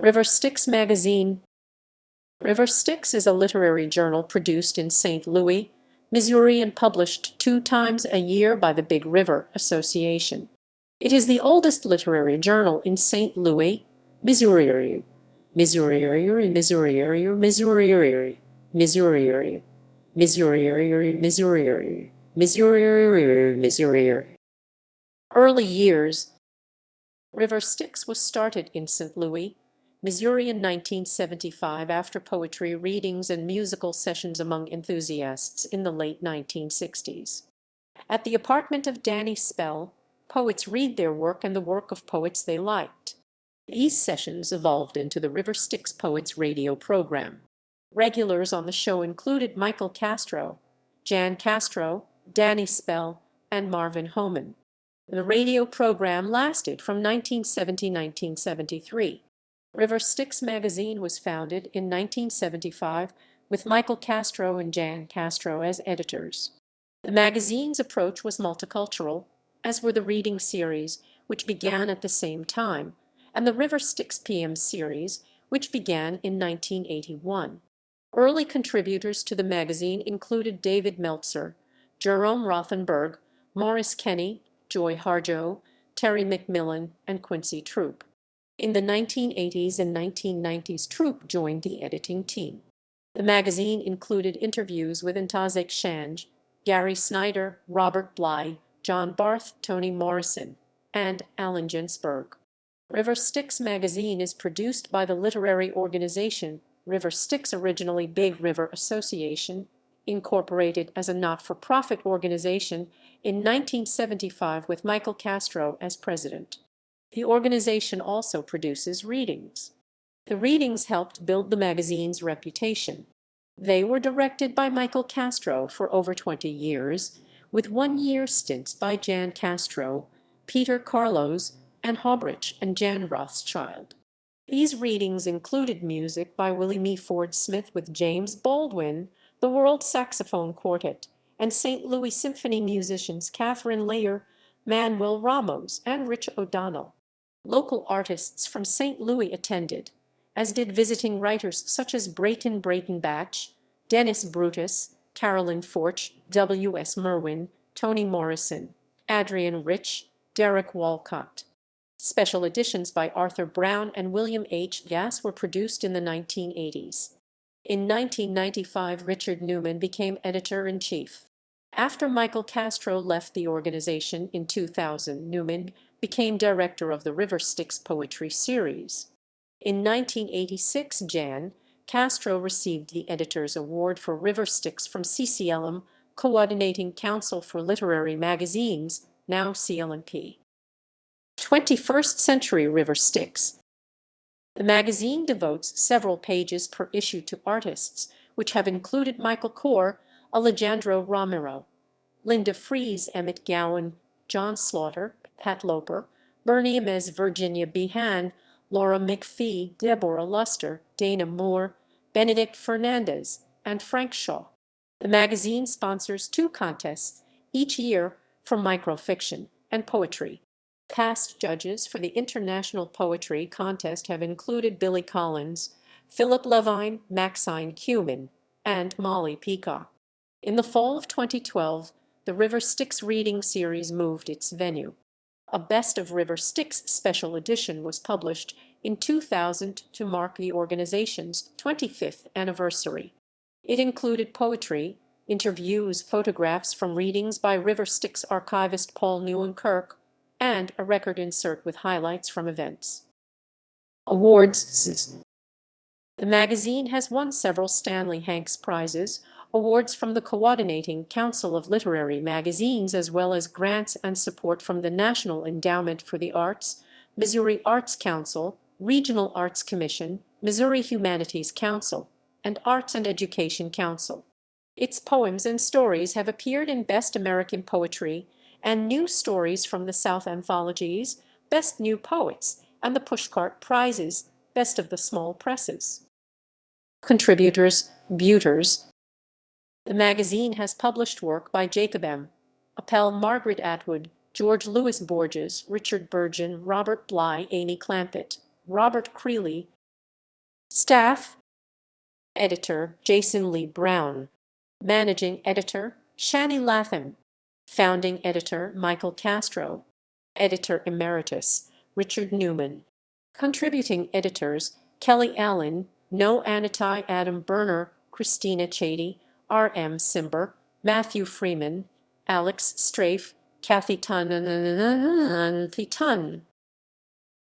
River Styx magazine. River Styx is a literary journal produced in St. Louis, Missouri and published 2 times a year by the Big River Association. It is the oldest literary journal in St. Louis, Missouri. Missouri, Missouri, Missouri, Missouri, Missouri, Missouri, Missouri, Missouri. Early years. River Styx was started in St. Louis, Missouri in 1975 after poetry readings and musical sessions among enthusiasts in the late 1960s. At the apartment of Danny Spell, poets read their work and the work of poets they liked. These sessions evolved into the River Styx Poets radio program. Regulars on the show included Michael Castro, Jan Castro, Danny Spell, and Marvin Homan. The radio program lasted from 1970 to 1973. River Styx magazine was founded in 1975 with Michael Castro and Jan Castro as editors. The magazine's approach was multicultural, as were the reading series, which began at the same time, and the River Styx PM series, which began in 1981. Early contributors to the magazine included David Meltzer, Jerome Rothenberg, Morris Kenny, Joy Harjo, Terry McMillan, and Quincy Troop. In the 1980s and 1990s, Troop joined the editing team. The magazine included interviews with Ntozake Shange, Gary Snyder, Robert Bly, John Barth, Toni Morrison, and Allen Ginsberg. River Styx magazine is produced by the literary organization River Styx, originally Big River Association, incorporated as a not-for-profit organization in 1975 with Michael Castro as president. The organization also produces readings. The readings helped build the magazine's reputation. They were directed by Michael Castro for over 20 years, with 1-year stints by Jan Castro, Peter Carlos, and Hobrich and Jan Rothschild. These readings included music by Willie Me Ford Smith with James Baldwin, the World Saxophone Quartet, and St. Louis Symphony musicians Catherine Layer, Manuel Ramos, and Rich O'Donnell. Local artists from St. Louis attended, as did visiting writers such as Brayton Batch, Dennis Brutus, Carolyn Forch, W.S. Merwin, Toni Morrison, Adrian Rich, Derek Walcott. Special editions by Arthur Brown and William H. Gass were produced in the 1980s. In 1995, Richard Newman became editor-in-chief. After Michael Castro left the organization in 2000, Newman became director of the River Styx Poetry Series. In 1986, Jan Castro received the Editor's Award for River Styx from CCLM, Coordinating Council for Literary Magazines, now CLMP. 21st Century River Styx. The magazine devotes several pages per issue to artists, which have included Michael Kor, Alejandro Romero, Linda Fries, Emmett Gowan, John Slaughter, Pat Loper, Bernie Amez, Virginia Behan, Laura McPhee, Deborah Luster, Dana Moore, Benedict Fernandez, and Frank Shaw. The magazine sponsors 2 contests each year for microfiction and poetry. Past judges for the International Poetry Contest have included Billy Collins, Philip Levine, Maxine Cumin, and Molly Peacock. In the fall of 2012, the River Styx reading series moved its venue. A Best of River Styx special edition was published in 2000 to mark the organization's 25th anniversary. It included poetry, interviews, photographs from readings by River Styx archivist Paul Neuenkirk, and a record insert with highlights from events. Awards. The magazine has won several Stanley Hanks Prizes, awards from the Coordinating Council of Literary Magazines, as well as grants and support from the National Endowment for the Arts, Missouri Arts Council, Regional Arts Commission, Missouri Humanities Council, and Arts and Education Council. Its poems and stories have appeared in Best American Poetry and New Stories from the South anthologies, Best New Poets, and the Pushcart Prizes, Best of the Small Presses. Contributors, Buters. The magazine has published work by Jacob M. Appel, Margaret Atwood, George Louis Borges, Richard Burgin, Robert Bly, Amy Clampett, Robert Creeley, Staff: Editor Jason Lee Brown. Managing Editor Shani Latham. Founding Editor Michael Castro. Editor Emeritus Richard Newman. Contributing Editors Kelly Allen, No Anatai, Adam Berner, Christina Chady, R.M. Simber, Matthew Freeman, Alex Strafe, Kathy Tun.